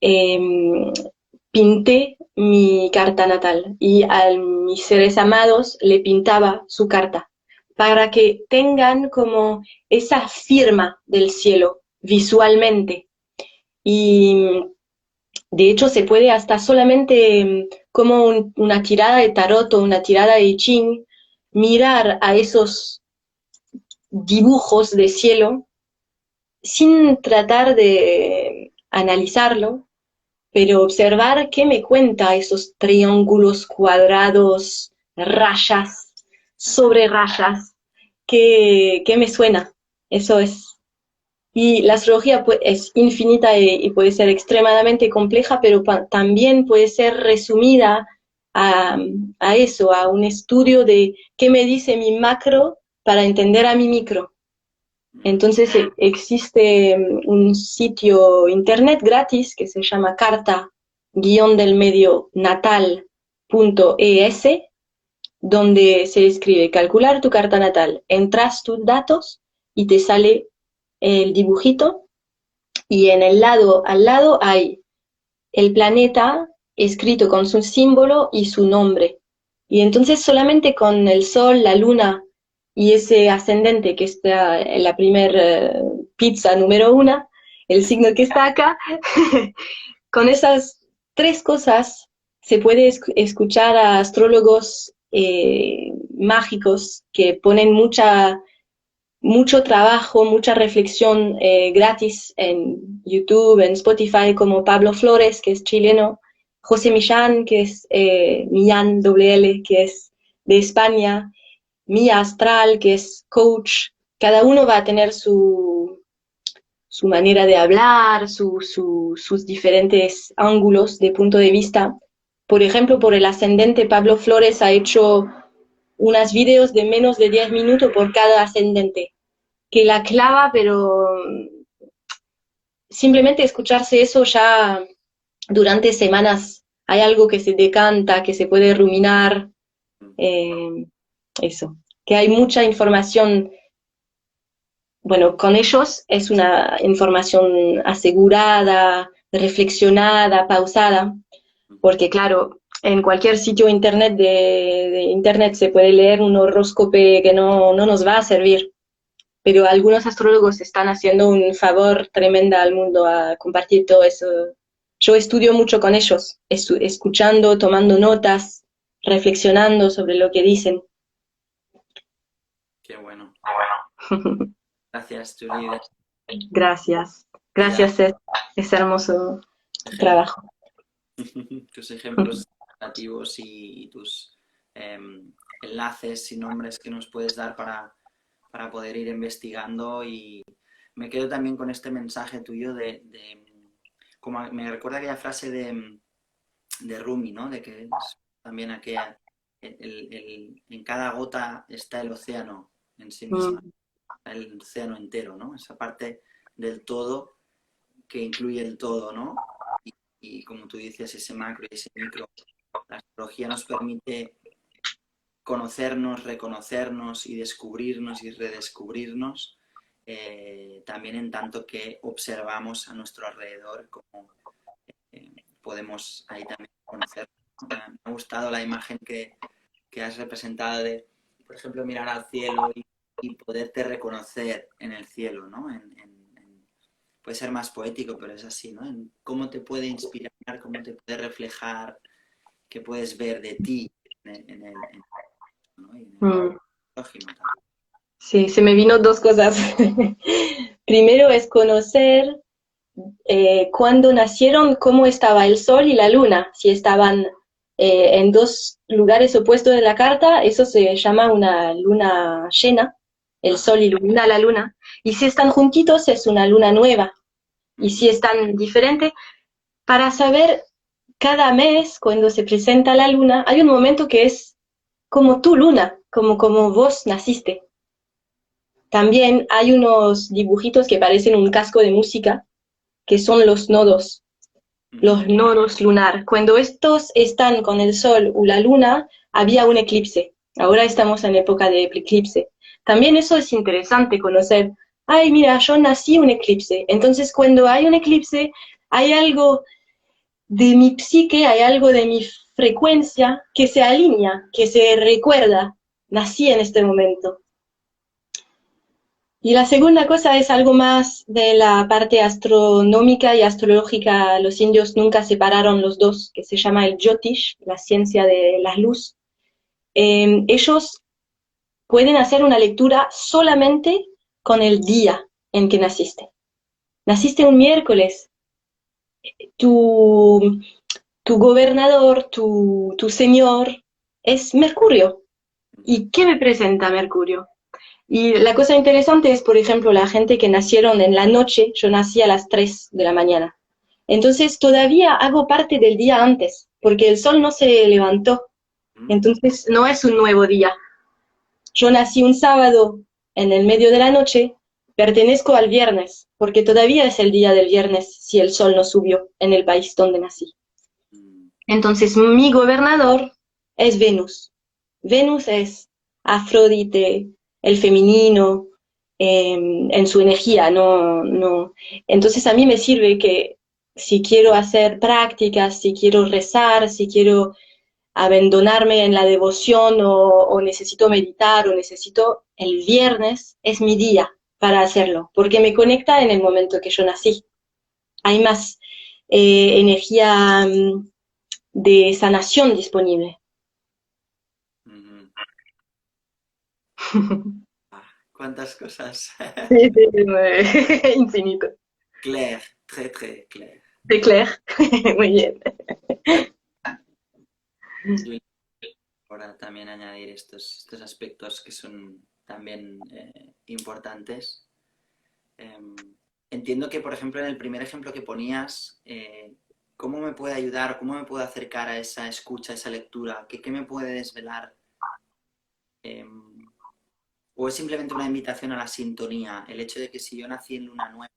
eh, pinté mi carta natal y a mis seres amados le pintaba su carta para que tengan como esa firma del cielo visualmente. Y de hecho se puede hasta solamente como una tirada de tarot o una tirada de I Ching, mirar a esos dibujos de cielo sin tratar de analizarlo, pero observar qué me cuenta esos triángulos cuadrados, rayas, sobre rayas, qué me suena. Eso es. Y la astrología es infinita y puede ser extremadamente compleja, pero también puede ser resumida a, a eso, a un estudio de qué me dice mi macro para entender a mi micro. Entonces existe un sitio internet gratis que se llama carta-del-medio natal.es, donde se escribe calcular tu carta natal, entras tus datos y te sale el dibujito y en el lado al lado hay el planeta escrito con su símbolo y su nombre. Y entonces solamente con el sol, la luna y ese ascendente que está en la primer pizza número 1, el signo que está acá, con esas 3 cosas se puede escuchar a astrólogos mágicos que ponen mucho trabajo, mucha reflexión gratis en YouTube, en Spotify, como Pablo Flores, que es chileno, José Millán, que es Millán doble L, que es de España, Mía Astral, que es coach. Cada uno va a tener su manera de hablar, sus diferentes ángulos de punto de vista. Por ejemplo, por el ascendente, Pablo Flores ha hecho unos vídeos de menos de 10 minutos por cada ascendente, que la clava, pero simplemente escucharse eso ya durante semanas hay algo que se decanta, que se puede ruminar, eh, eso, que hay mucha información. Bueno, con ellos es una información asegurada, reflexionada, pausada, porque claro, en cualquier sitio internet de internet se puede leer un horóscopo que no nos va a servir, pero algunos astrólogos están haciendo un favor tremendo al mundo a compartir todo eso. Yo estudio mucho con ellos, escuchando, tomando notas, reflexionando sobre lo que dicen. Qué bueno. Gracias, Julie. Gracias. Gracias, es hermoso tu trabajo. Tus ejemplos creativos y tus enlaces y nombres que nos puedes dar para poder ir investigando. Y me quedo también con este mensaje tuyo como me recuerda aquella frase de Rumi, ¿no? De que es también aquella, en cada gota está el océano en sí misma, el océano entero, ¿no? Esa parte del todo que incluye el todo, ¿no? Y como tú dices, ese macro y ese micro. La astrología nos permite conocernos, reconocernos y descubrirnos y redescubrirnos, también en tanto que observamos a nuestro alrededor, como podemos ahí también conocer. Me ha gustado la imagen que has representado de, por ejemplo, mirar al cielo y poderte reconocer en el cielo, ¿no? Puede ser más poético, pero es así, ¿no? En cómo te puede inspirar, cómo te puede reflejar, qué puedes ver de ti en el ¿no? Y en el prójimo también. Sí, se me vino dos cosas. Primero es conocer cuándo nacieron, cómo estaba el sol y la luna. Si estaban en dos lugares opuestos de la carta, eso se llama una luna llena. El sol ilumina la luna. Y si están juntitos, es una luna nueva. Y si están diferentes, para saber cada mes, cuando se presenta la luna, hay un momento que es como tu luna, como vos naciste. También hay unos dibujitos que parecen un casco de música, que son los nodos lunar. Cuando estos están con el sol o la luna, había un eclipse. Ahora estamos en época de eclipse. También eso es interesante conocer. Ay, mira, yo nací un eclipse. Entonces, cuando hay un eclipse, hay algo de mi psique, hay algo de mi frecuencia que se alinea, que se recuerda. Nací en este momento. Y la segunda cosa es algo más de la parte astronómica y astrológica. Los indios nunca separaron los dos, que se llama el Jyotish, la ciencia de la luz. Ellos pueden hacer una lectura solamente con el día en que naciste. Naciste un miércoles. Tu gobernador, tu señor, es Mercurio. ¿Y qué me presenta Mercurio? Y la cosa interesante es, por ejemplo, la gente que nacieron en la noche, yo nací a las 3 de la mañana. Entonces todavía hago parte del día antes, porque el sol no se levantó. Entonces no es un nuevo día. Yo nací un sábado en el medio de la noche, pertenezco al viernes, porque todavía es el día del viernes si el sol no subió en el país donde nací. Entonces mi gobernador es Venus. Venus es Afrodite, el femenino, en su energía, no. Entonces a mí me sirve que si quiero hacer prácticas, si quiero rezar, si quiero abandonarme en la devoción o necesito meditar o necesito, el viernes es mi día para hacerlo, porque me conecta en el momento que yo nací. Hay más energía de sanación disponible. Ah, cuántas cosas. Sí, sí, infinito. Claire, très, très clair. De Claire. Muy bien. Yo ahora también añadir estos aspectos que son también importantes. Entiendo que, por ejemplo, en el primer ejemplo que ponías, ¿cómo me puede ayudar, cómo me puedo acercar a esa escucha, a esa lectura? ¿Qué me puede desvelar? ¿O es simplemente una invitación a la sintonía? El hecho de que si yo nací en luna nueva,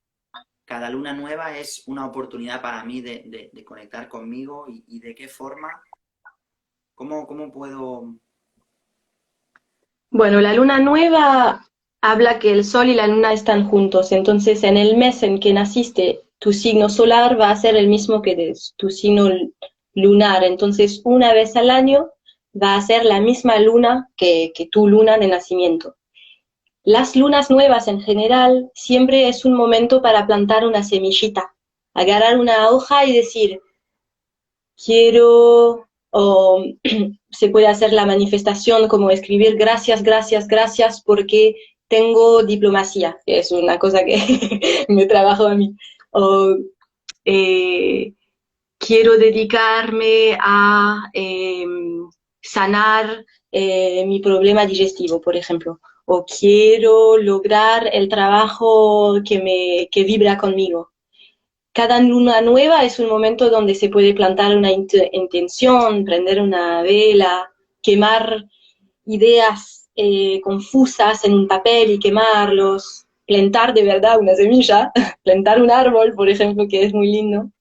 cada luna nueva es una oportunidad para mí de conectar conmigo y de qué forma, cómo puedo... Bueno, la luna nueva habla que el sol y la luna están juntos, entonces en el mes en que naciste, tu signo solar va a ser el mismo que tu signo lunar, entonces una vez al año va a ser la misma luna que tu luna de nacimiento. Las lunas nuevas en general siempre es un momento para plantar una semillita, agarrar una hoja y decir, quiero, o se puede hacer la manifestación como escribir gracias, gracias, gracias porque tengo diplomacia, que es una cosa que me trabajo a mí. O eh, quiero dedicarme a sanar mi problema digestivo, por ejemplo. O quiero lograr el trabajo que vibra conmigo. Cada luna nueva es un momento donde se puede plantar una intención, prender una vela, quemar ideas confusas en un papel y quemarlos, plantar de verdad una semilla, plantar un árbol, por ejemplo, que es muy lindo.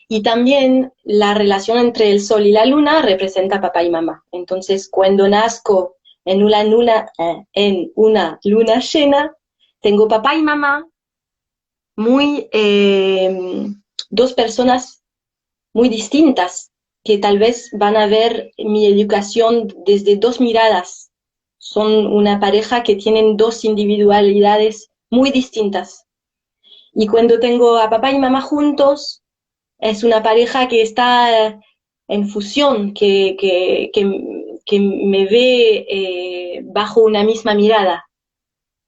Y también la relación entre el sol y la luna representa papá y mamá. Entonces, cuando nazco en una luna llena, tengo papá y mamá muy, dos personas muy distintas que tal vez van a ver mi educación desde dos miradas. Son una pareja que tienen dos individualidades muy distintas. Y cuando tengo a papá y mamá juntos, es una pareja que está en fusión, que me ve bajo una misma mirada.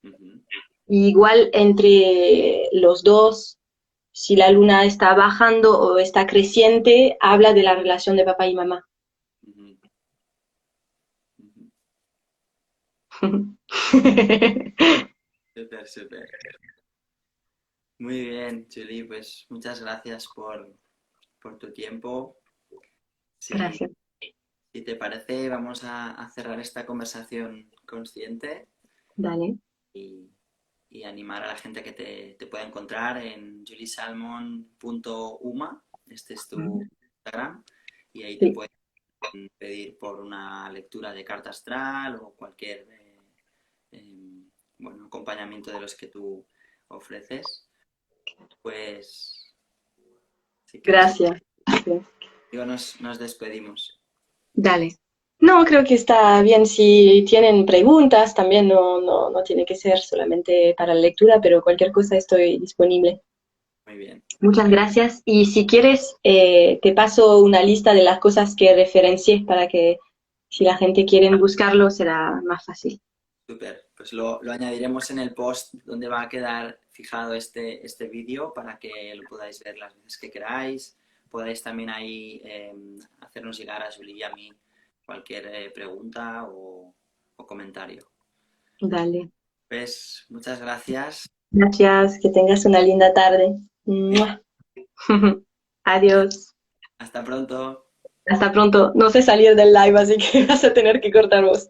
Ujú, Igual entre los dos, si la luna está bajando o está creciente, habla de la relación de papá y mamá. ujú, ujú. Súper, súper. Muy bien, Julie, pues muchas gracias por tu tiempo. Si, Gracias. si te parece, vamos a cerrar esta conversación consciente Dale. y, y animar a la gente que te pueda encontrar en juliesalmon.uma. Este es tu Instagram y ahí te Sí, pueden pedir por una lectura de carta astral o cualquier bueno, acompañamiento de los que tú ofreces. Pues si quieres, gracias. Gracias. digo, nos despedimos. Dale. No, creo que está bien si tienen preguntas, también no tiene que ser solamente para la lectura, pero cualquier cosa estoy disponible. Muy bien, Muchas gracias. Y si quieres, te paso una lista de las cosas que referencié para que si la gente quiere buscarlo será más fácil. súper. Pues lo añadiremos en el post donde va a quedar fijado este vídeo para que lo podáis ver las veces que queráis. Podáis también ahí hacernos llegar a Julie y a mí cualquier pregunta o comentario. Dale. Pues muchas gracias. Gracias, que tengas una linda tarde. ¡Mua! Adiós. Hasta pronto. Hasta pronto. No sé salir del live, así que vas a tener que cortar vos.